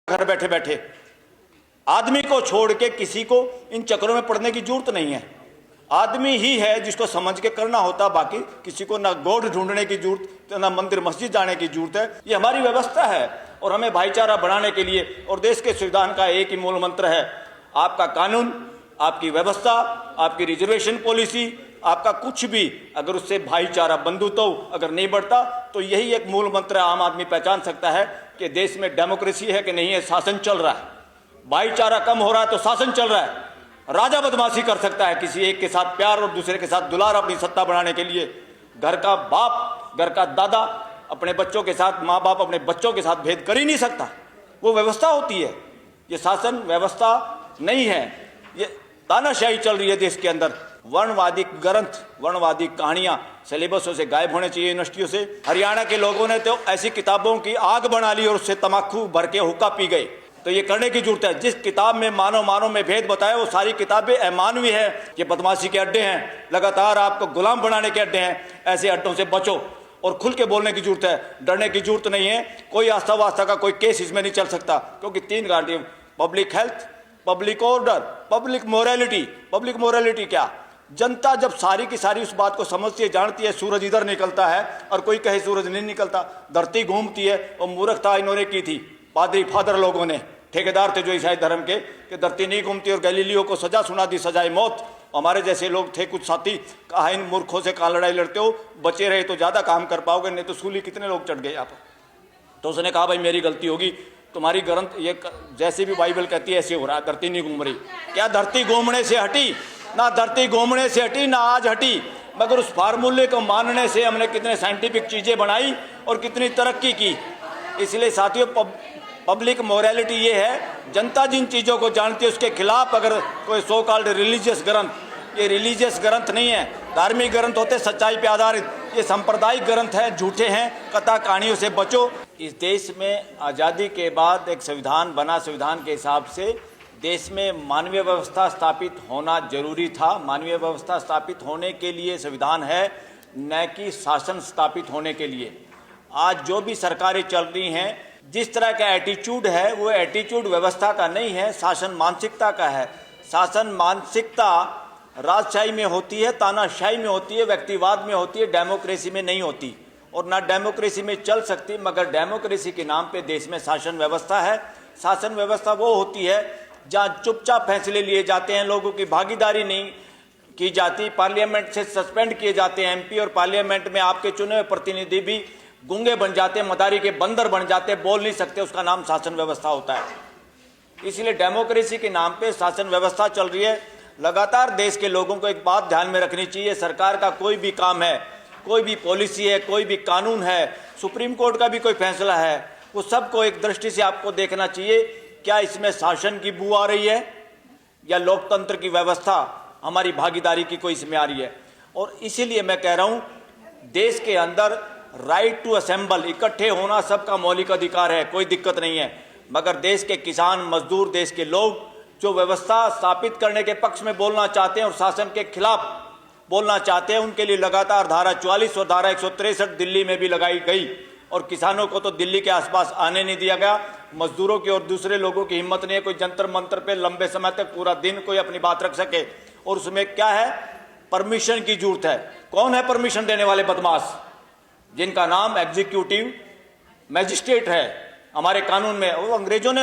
घर बैठे बैठे। आदमी को छोड़ के किसी को इन चक्करों में पड़ने की जरूरत नहीं है। आदमी ही है जिसको समझ के करना होता, बाकी किसी को ना गॉड ढूंढने की जरूरत, ना मंदिर मस्जिद जाने की जरूरत है। ये हमारी व्यवस्था है और हमें भाईचारा बढ़ाने के लिए और देश के संविधान का एक ही मूल मंत्र है, आपका कानून, आपकी व्यवस्था, आपकी रिजर्वेशन पॉलिसी, आपका कुछ भी अगर उससे भाईचारा बंधुत्व अगर नहीं बढ़ता तो यही एक मूल मंत्र आम आदमी पहचान सकता है कि देश में डेमोक्रेसी है कि नहीं है, शासन चल रहा है। भाईचारा कम हो रहा है तो शासन चल रहा है। राजा बदमाशी कर सकता है किसी एक के साथ प्यार और दूसरे के साथ दुलार अपनी सत्ता बढ़ाने के लिए। घर का बाप, घर का दादा अपने बच्चों के साथ, माँ बाप अपने बच्चों के साथ भेद कर ही नहीं सकता। वो व्यवस्था होती है, ये शासन व्यवस्था नहीं है। ये तानाशाही चल रही है देश के अंदर। वर्णवादी ग्रंथ, वर्णवादी कहानियां सिलेबसों से गायब होने चाहिए यूनिवर्सिटियों से। हरियाणा के लोगों ने तो ऐसी किताबों की आग बना ली और उससे तमाकू भर के हुक्का पी गए। तो ये करने की जरूरत है। जिस किताब में मानव में भेद बताया वो सारी किताबें अमानवीय है। ये बदमाशी के अड्डे हैं, लगातार आपको गुलाम बनाने के अड्डे हैं। ऐसे अड्डों से बचो और खुल के बोलने की जरूरत है, डरने की जरूरत नहीं है। कोई आस्था वास्ता का कोई केस इसमें नहीं चल सकता, क्योंकि 3 guarantee, public health, public order, public morality. Public morality क्या? जनता जब सारी की सारी उस बात को समझती है, जानती है सूरज इधर निकलता है और कोई कहे सूरज नहीं निकलता, धरती घूमती है, और मूर्खता इन्होंने की थी पादरी फादर लोगों ने, ठेकेदार थे जो ईसाई धर्म के, कि धरती नहीं घूमती, और गैलीलियो को सजा सुना दी, सजाए मौत। हमारे जैसे लोग थे कुछ साथी, कहा इन मूर्खों से कहाँ लड़ाई लड़ते हो, बचे रहे तो ज़्यादा काम कर पाओगे, नहीं तो सूली कितने लोग चढ़ गए यहाँ पर। तो उसने कहा भाई मेरी गलती होगी, तुम्हारी ग्रंथ ये जैसे भी बाइबल कहती है ऐसे हो रहा है, धरती नहीं घूम रही। क्या धरती घूमने से हटी? ना धरती घूमने से हटी, ना आज हटी। मगर उस फार्मूले को मानने से हमने कितने साइंटिफिक चीज़ें बनाई और कितनी तरक्की की। इसलिए साथियों, पब्लिक मोरालिटी ये है, जनता जिन चीज़ों को जानती है उसके खिलाफ अगर कोई सो कॉल्ड रिलीजियस ग्रंथ, ये रिलीजियस ग्रंथ नहीं है, धार्मिक ग्रंथ होते सच्चाई पे आधारित, ये सांप्रदायिक ग्रंथ हैं, झूठे हैं, कथा कहानियों से बचो। इस देश में आज़ादी के बाद एक संविधान बना, संविधान के हिसाब से देश में मानवीय व्यवस्था स्थापित होना जरूरी था। मानवीय व्यवस्था स्थापित होने के लिए संविधान है, न कि शासन स्थापित होने के लिए। आज जो भी सरकारें चल रही हैं, जिस तरह का एटीट्यूड है वो एटीट्यूड व्यवस्था का नहीं है, शासन मानसिकता का है। शासन मानसिकता राजशाही में होती है, तानाशाही में होती है, व्यक्तिवाद में होती है, डेमोक्रेसी में नहीं होती, और ना डेमोक्रेसी में चल सकती। मगर डेमोक्रेसी के नाम पे देश में शासन व्यवस्था है। शासन व्यवस्था वो होती है जहाँ चुपचाप फैसले लिए जाते हैं, लोगों की भागीदारी नहीं की जाती, पार्लियामेंट से सस्पेंड किए जाते हैं एमपी, और पार्लियामेंट में आपके चुने हुए प्रतिनिधि भी गूंगे बन जाते हैं, मदारी के बंदर बन जाते हैं, बोल नहीं सकते। उसका नाम शासन व्यवस्था होता है। इसलिए डेमोक्रेसी के नाम पे शासन व्यवस्था चल रही है। लगातार देश के लोगों को एक बात ध्यान में रखनी चाहिए, सरकार का कोई भी काम है, कोई भी पॉलिसी है, कोई भी कानून है, सुप्रीम कोर्ट का भी कोई फैसला है, वो सबको एक दृष्टि से आपको देखना चाहिए, क्या इसमें शासन की बू आ रही है या लोकतंत्र की व्यवस्था, हमारी भागीदारी की कोई इसमें आ रही है। और इसीलिए मैं कह रहा हूं, देश के अंदर राइट टू असेंबल, इकट्ठे होना सबका मौलिक अधिकार है, कोई दिक्कत नहीं है। मगर देश के किसान मजदूर, देश के लोग जो व्यवस्था स्थापित करने के पक्ष में बोलना चाहते हैं और शासन के खिलाफ बोलना चाहते हैं, उनके लिए लगातार धारा 44 और धारा 163 दिल्ली में भी लगाई गई, और किसानों को तो दिल्ली के आसपास आने नहीं दिया गया। मजदूरों की और दूसरे लोगों की हिम्मत नहीं है कोई जंतर मंतर पे लंबे समय तक पूरा दिन कोई अपनी बात रख सके। और उसमें क्या है, परमिशन की जरूरत है। कौन है परमिशन देने वाले बदमाश? जिनका नाम एग्जीक्यूटिव मजिस्ट्रेट है हमारे कानून में, वो अंग्रेजों ने